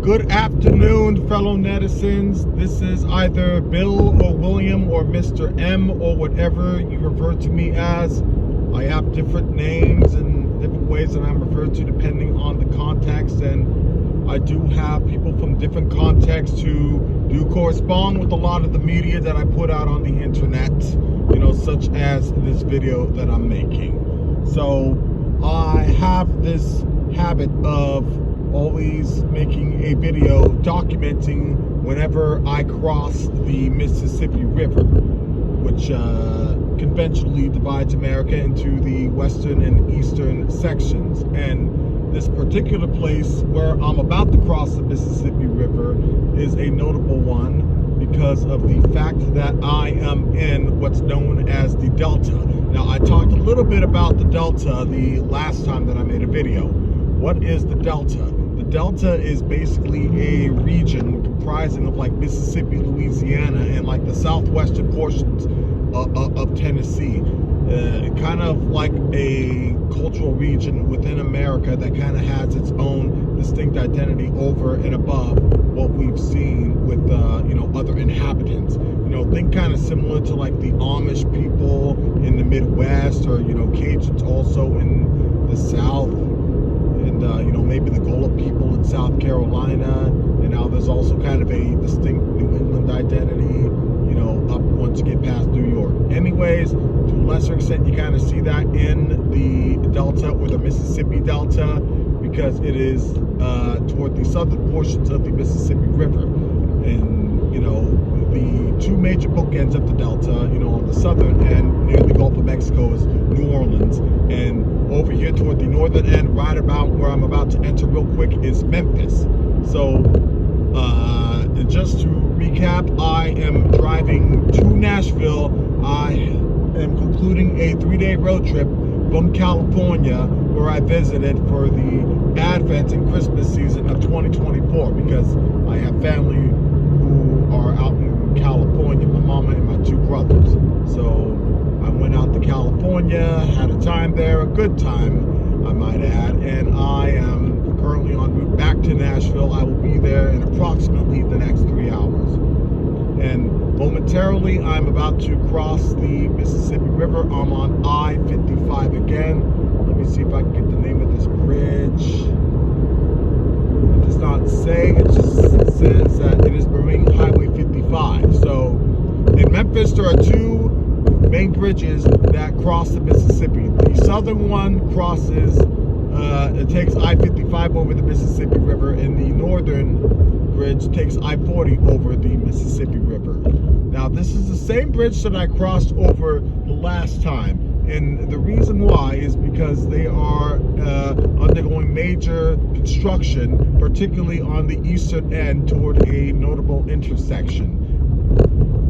Good afternoon, fellow netizens. This is either Bill or William or Mr. M or whatever you refer to me as. I have different names and different ways that I'm referred to depending on the context, and I do have people from different contexts who do correspond with a lot of the media that I put out on the internet, such as this video that I'm making. So I have this habit of always making a video documenting whenever I cross the Mississippi River, which conventionally divides America into the western and eastern sections. And this particular place where I'm about to cross the Mississippi River is a notable one because of the fact that I am in what's known as the Delta. Now, I talked a little bit about the Delta the last time that I made a video. What is the Delta? The Delta is basically a region comprising of like Mississippi, Louisiana, and like the southwestern portions of Tennessee. Kind of like a cultural region within America that kind of has its own distinct identity over and above what we've seen with other inhabitants. Think kind of similar to like the Amish people in the Midwest, or Cajuns also in the South, and maybe the Gullah people in South Carolina. And now there's also kind of a distinct New England identity, up once you get past New York. Anyways, to a lesser extent, you kind of see that in the Delta or the Mississippi Delta, because it is toward the southern portions of the Mississippi River. And the two major bookends of the Delta, on the southern end near the Gulf of Mexico is New Orleans, and over here toward the northern end, right about where I'm about to enter real quick, is Memphis. So just to recap, I am driving to Nashville. I am concluding a 3-day road trip from California, where I visited for the Advent and Christmas season of 2024, because I have family who are out in California, my mama and my two brothers. So I went out to California, had a time there, a good time, I might add, and I am currently en route back to Nashville. I will be there in approximately the next 3 hours. And momentarily, I'm about to cross the Mississippi River. I'm on I-55 again. Let me see if I can get the name of this bridge. It does not say, it just says that it is Marine Highway 55. So in Memphis, there are two main bridges that cross the Mississippi. The southern one crosses, it takes I-55 over the Mississippi River, and the northern bridge takes I-40 over the Mississippi River. Now, this is the same bridge that I crossed over the last time, and the reason why is because they are undergoing major construction, particularly on the eastern end toward a notable intersection.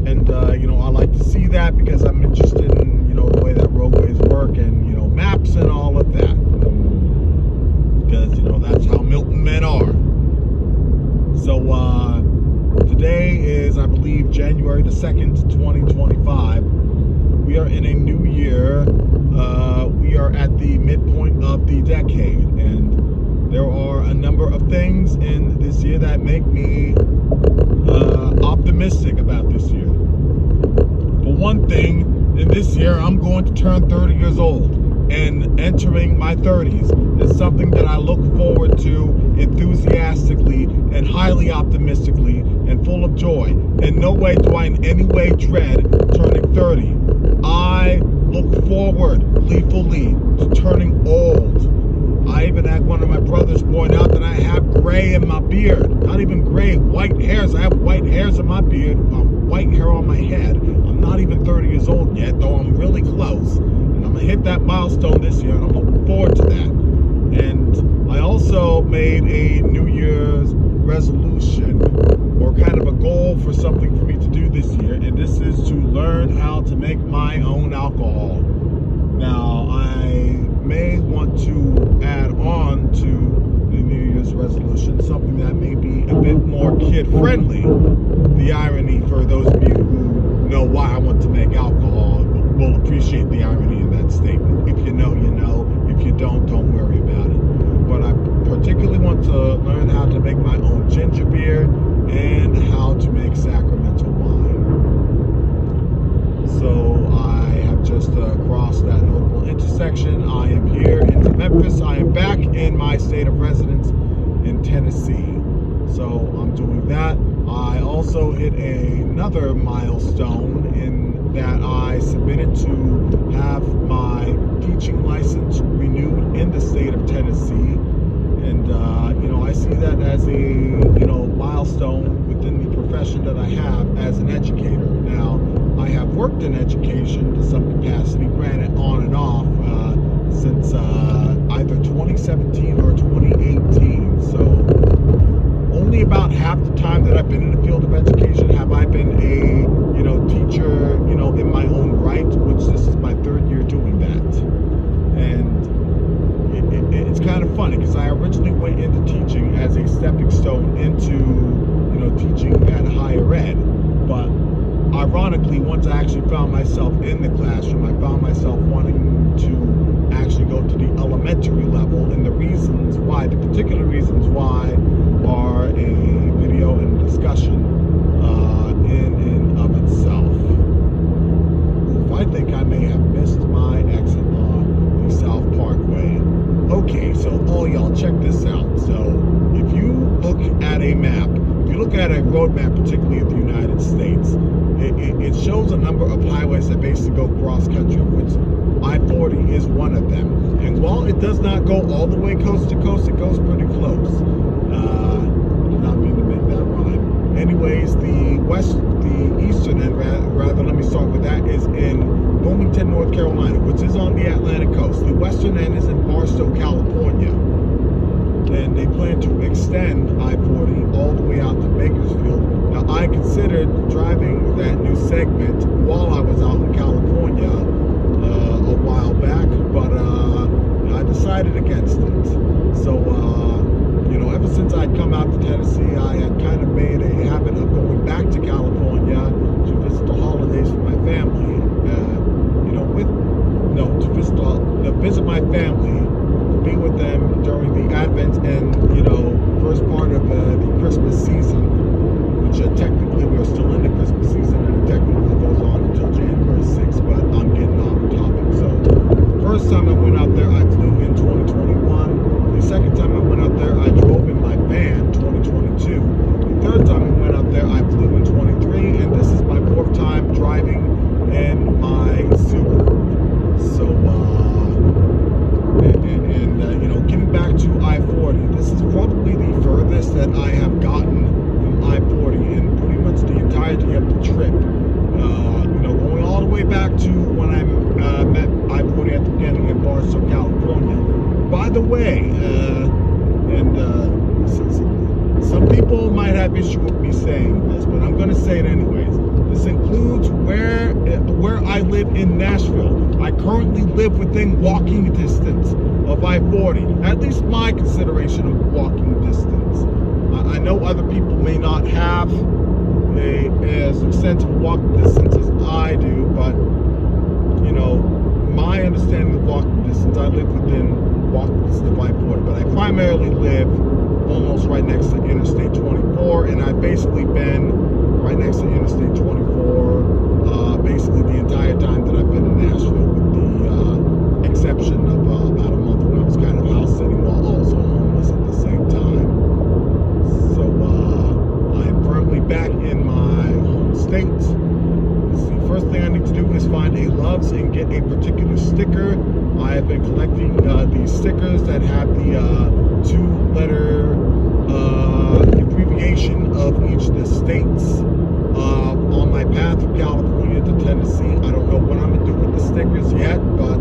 And I like to see that because I'm interested in the way that roadways work, and maps and all of that, because that's how Milton men are. So today is, I believe, January the 2nd, 2025. We are in a new year. We are at the midpoint of the decade, and there are a number of things in this year that make me optimistic about this year. For one thing, in this year, I'm going to turn 30 years old, and entering my 30s is something that I look forward to enthusiastically and highly optimistically and full of joy. In no way do I in any way dread turning 30. I look forward gleefully to turning old. I even had one of my brothers point out that I have gray in my beard. Not even gray, white hairs. I have white hairs in my beard, white hair on my head. I'm not even 30 years old yet, though I'm really close. And I'm going to hit that milestone this year, and I'm looking forward to that. And I also made a New Year's resolution, or kind of a goal for something for me to do this year, and this is to learn how to make my own alcohol. Now, I may want to add on to the New Year's resolution something that may be a bit more kid-friendly. The irony, for those of you who know why I want to make alcohol, will appreciate the irony in that statement. If you know, you know. If you don't worry about it. But I particularly want to learn how to make my own ginger Sacramento line. So I have just crossed that notable intersection. I am here into Memphis. I am back in my state of residence in Tennessee. So I'm doing that. I also hit another milestone in that I submitted to have my teaching license renewed in the state of Tennessee. And, I see that as a, milestone within the profession that I have as an educator. Now, I have worked in education to some capacity, granted on and off, since either 2017 or 2018. So only about half the time that I've been in the field of education have I been a, teacher, in my own right, which this is my third year doing that. And it's kind of funny because I originally went into teaching as a stepping stone into, teaching at higher ed. But ironically, once I actually found myself in the classroom, I found myself wanting to actually go to the elementary level. And the reasons why, the particular reasons why, are a video and discussion in and of itself. Oof, I think I may have missed my exit on the South Parkway. Okay, so all y'all, check this out. So if you look at a map, if you look at a road map, particularly of the United States, it shows a number of highways that basically go cross country, which I-40 is one of them. And while it does not go all the way coast to coast, it goes pretty close. I did not mean to make that rhyme. Anyways, the eastern end, rather, let me start with that, is in Wilmington, North Carolina, which is on the Atlantic coast. The western end is in Barstow, California. And they plan to extend I-40 all the way out to Bakersfield. Now, I considered driving that new segment while I was out in California a while back, but I decided against it. So, ever since I'd come out to Tennessee, I had kind of made a habit of going back to California to visit the holidays for my family. To visit my family, to be with them during the Advent and, first part of the Christmas season, which technically we're still in the Christmas season, and it technically goes on until January 6th, but I'm getting off the topic. So, the first time I went out there, I flew in 2021. The second time I went out there, I drove in my van, 2022. The third time I went out there, I flew in 23, and this is my fourth time driving in my Subaru. So, getting back to I-40, this is probably the furthest that I have gotten from I-40 in pretty much the entirety of the trip. Going all the way back to when I met I-40 at the beginning in Barstow, California. By the way, some people might have issue with me saying this, but I'm going to say it anyways. This includes where I live in Nashville. I currently live within walking distance of I-40. At least my consideration of walking distance. I know other people may not have as extensive walking distance as I do, but my understanding of walking distance, I live within walking distance of I-40, but I primarily live almost right next to Interstate 24, and I've basically been right next to Interstate 24 basically the entire time that I've been in Nashville, with the exception of about a month when I was kind of house sitting while also homeless at the same time. So I'm firmly back in my home state. The first thing I need to do is find a Loves and get a particular sticker. I have been collecting these stickers that have the two-letter abbreviation of each of the states on my path from California to Tennessee. I don't know what I'm going to do with the stickers yet, but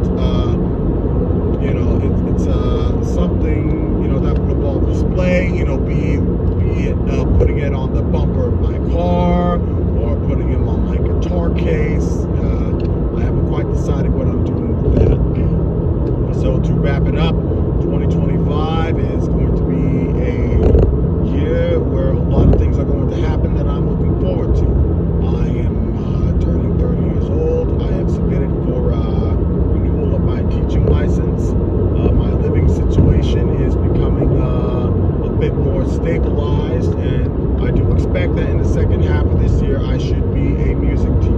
it's something that will involve display. Be it putting it on the bumper of my car or putting it on my guitar case. I haven't quite decided what I'm doing with that. So to wrap it up, 2025 is going to be a year where a lot of things are going to happen that I'm looking forward to. I am turning 30 years old. I have submitted for renewal of my teaching license. My living situation is becoming a bit more stabilized, and I do expect expect that in the second half of this year, I should be a music teacher.